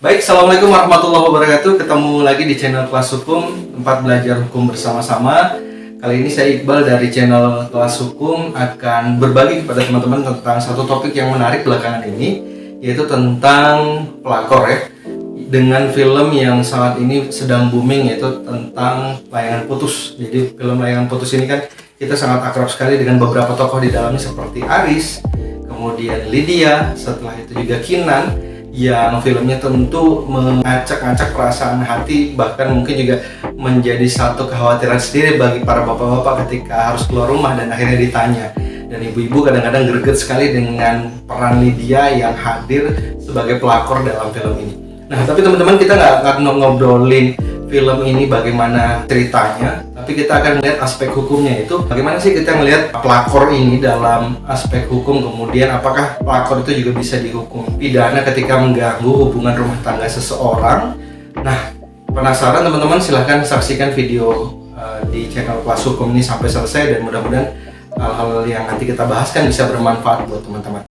Baik, Assalamualaikum warahmatullahi wabarakatuh. Ketemu lagi di channel Kelas Hukum, tempat belajar hukum bersama-sama. Kali ini saya Iqbal dari channel Kelas Hukum akan berbagi kepada teman-teman tentang satu topik yang menarik belakangan ini, yaitu tentang pelakor ya. Dengan film yang saat ini sedang booming, yaitu tentang Layangan Putus. Jadi film Layangan Putus ini kan kita sangat akrab sekali dengan beberapa tokoh di dalamnya seperti Aris, kemudian Lydia, setelah itu juga Kinan, yang filmnya tentu mengacak-acak perasaan hati, bahkan mungkin juga menjadi satu kekhawatiran sendiri bagi para bapak-bapak ketika harus keluar rumah dan akhirnya ditanya. Dan ibu-ibu kadang-kadang greget sekali dengan peran Lydia yang hadir sebagai pelakor dalam film ini. Nah, tapi teman-teman, kita nggak ngobrolin film ini bagaimana ceritanya, tapi kita akan melihat aspek hukumnya, itu bagaimana sih kita melihat pelakor ini dalam aspek hukum, kemudian apakah pelakor itu juga bisa dihukum pidana ketika mengganggu hubungan rumah tangga seseorang. Nah, penasaran teman-teman, silahkan saksikan video di channel Kelas Hukum ini sampai selesai, dan mudah-mudahan hal-hal yang nanti kita bahas kan bisa bermanfaat buat teman-teman.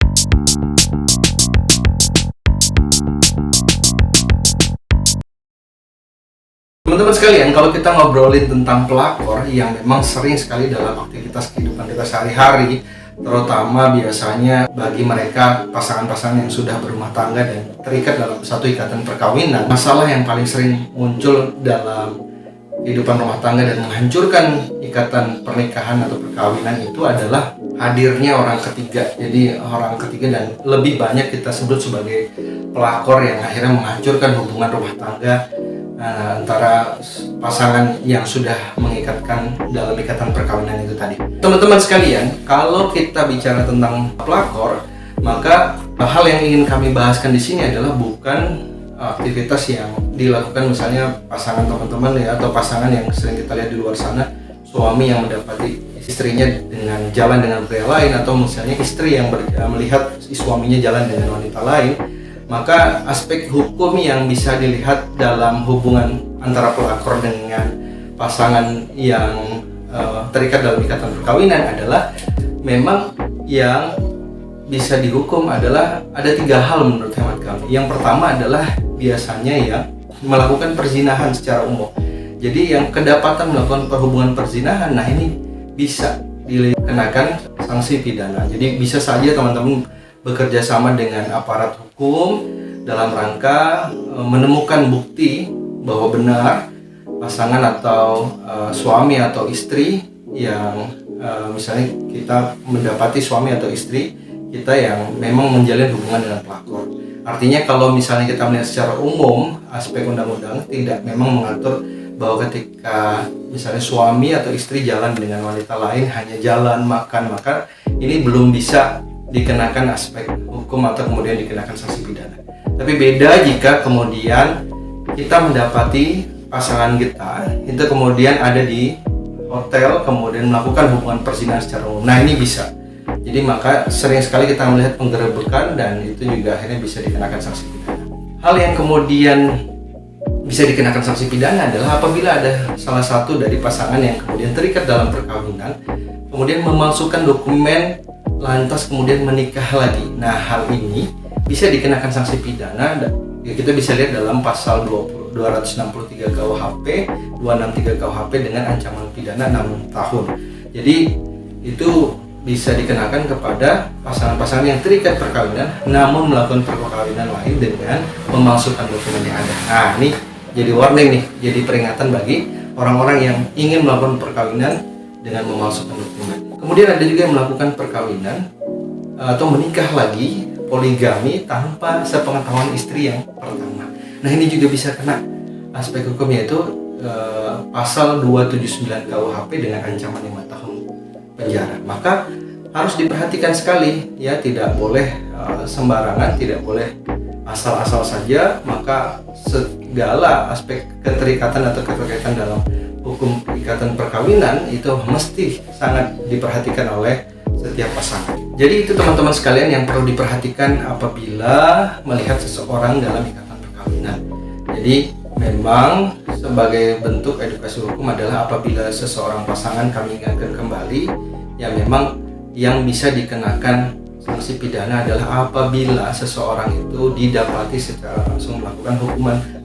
Teman-teman sekalian, kalau kita ngobrolin tentang pelakor yang memang sering sekali dalam aktivitas kehidupan kita sehari-hari, terutama biasanya bagi mereka pasangan-pasangan yang sudah berumah tangga dan terikat dalam satu ikatan perkawinan, masalah yang paling sering muncul dalam kehidupan rumah tangga dan menghancurkan ikatan pernikahan atau perkawinan itu adalah hadirnya orang ketiga. Jadi orang ketiga, dan lebih banyak kita sebut sebagai pelakor yang akhirnya menghancurkan hubungan rumah tangga antara pasangan yang sudah mengikatkan dalam ikatan perkawinan itu tadi. Teman-teman sekalian, kalau kita bicara tentang pelakor, maka hal yang ingin kami bahaskan di sini adalah bukan aktivitas yang dilakukan misalnya pasangan teman-teman ya, atau pasangan yang sering kita lihat di luar sana, suami yang mendapati istrinya dengan jalan dengan pria lain, atau misalnya istri yang melihat suaminya jalan dengan wanita lain. Maka aspek hukum yang bisa dilihat dalam hubungan antara pelakor dengan pasangan yang terikat dalam ikatan perkawinan adalah memang yang bisa dihukum adalah ada 3 hal menurut hemat kami. Yang pertama adalah biasanya yang melakukan perzinahan secara umum. Jadi yang kedapatan melakukan perhubungan perzinahan, nah ini bisa dikenakan sanksi pidana. Jadi bisa saja teman-teman bekerja sama dengan aparat hukum dalam rangka menemukan bukti bahwa benar pasangan atau suami atau istri yang misalnya kita mendapati suami atau istri kita yang memang menjalin hubungan dengan pelakor. Artinya kalau misalnya kita melihat secara umum, aspek undang-undang tidak memang mengatur bahwa ketika misalnya suami atau istri jalan dengan wanita lain, hanya jalan makan, maka ini belum bisa dikenakan aspek hukum atau kemudian dikenakan sanksi pidana. Tapi beda jika kemudian kita mendapati pasangan kita itu kemudian ada di hotel, kemudian melakukan hubungan perzinahan secara umum. Nah, ini bisa. Jadi maka sering sekali kita melihat penggerebekan, dan itu juga akhirnya bisa dikenakan sanksi pidana. Hal yang kemudian bisa dikenakan sanksi pidana adalah apabila ada salah satu dari pasangan yang kemudian terikat dalam perkawinan, kemudian memalsukan dokumen lantas kemudian menikah lagi. Nah, hal ini bisa dikenakan sanksi pidana. Ya, kita bisa lihat dalam pasal 263 KUHP, 263 KUHP dengan ancaman pidana 6 tahun. Jadi itu bisa dikenakan kepada pasangan-pasangan yang terikat perkawinan namun melakukan perkawinan lain dengan memalsukan dokumen yang ada. Nah, ini jadi warning nih, jadi peringatan bagi orang-orang yang ingin melakukan perkawinan dengan memalsukan dokumen. Kemudian ada juga yang melakukan perkawinan atau menikah lagi, poligami, tanpa sepengetahuan istri yang pertama. Nah, ini juga bisa kena aspek hukum, yaitu pasal 279 KUHP dengan ancaman 5 tahun penjara. Maka harus diperhatikan sekali ya, tidak boleh sembarangan, tidak boleh asal-asal saja. Maka segala aspek keterikatan atau keterkaitan dalam hukum ikatan perkawinan itu mesti sangat diperhatikan oleh setiap pasangan. Jadi itu teman-teman sekalian yang perlu diperhatikan apabila melihat seseorang dalam ikatan perkawinan. Jadi memang sebagai bentuk edukasi hukum adalah apabila seseorang pasangan kami ingatkan kembali, ya memang yang bisa dikenakan sanksi pidana adalah apabila seseorang itu didapati secara langsung melakukan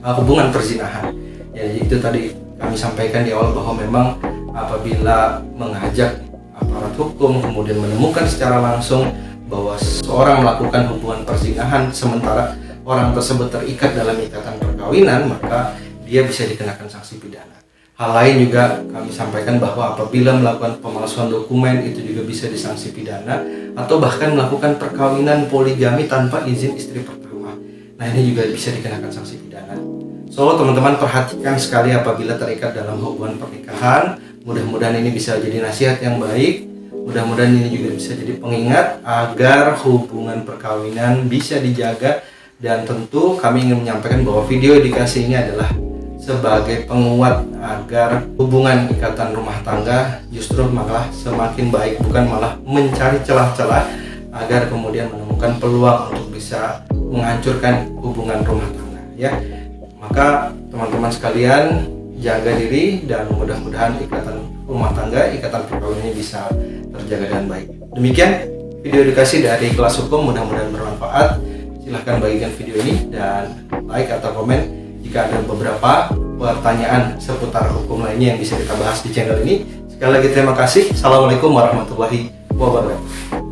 hubungan perzinahan. Ya, itu tadi kami sampaikan di awal bahwa memang apabila mengajak aparat hukum kemudian menemukan secara langsung bahwa seseorang melakukan hubungan perzinahan sementara orang tersebut terikat dalam ikatan perkawinan, maka dia bisa dikenakan sanksi pidana. Hal lain juga kami sampaikan bahwa apabila melakukan pemalsuan dokumen itu juga bisa disanksi pidana, atau bahkan melakukan perkawinan poligami tanpa izin istri pertama. Nah, ini juga bisa dikenakan sanksi pidana. So, teman-teman perhatikan sekali apabila terikat dalam hubungan pernikahan. Mudah-mudahan ini bisa jadi nasihat yang baik. Mudah-mudahan ini juga bisa jadi pengingat agar hubungan perkawinan bisa dijaga. Dan tentu kami ingin menyampaikan bahwa video edukasi ini adalah sebagai penguat agar hubungan ikatan rumah tangga justru malah semakin baik, bukan malah mencari celah-celah agar kemudian menemukan peluang untuk bisa menghancurkan hubungan rumah tangga, ya. Maka teman-teman sekalian jaga diri dan mudah-mudahan ikatan rumah tangga, ikatan perkawinan ini bisa terjaga dengan baik. Demikian video edukasi dari Kelas Hukum, mudah-mudahan bermanfaat. Silahkan bagikan video ini dan like atau komen jika ada beberapa pertanyaan seputar hukum lainnya yang bisa kita bahas di channel ini. Sekali lagi terima kasih. Assalamualaikum warahmatullahi wabarakatuh.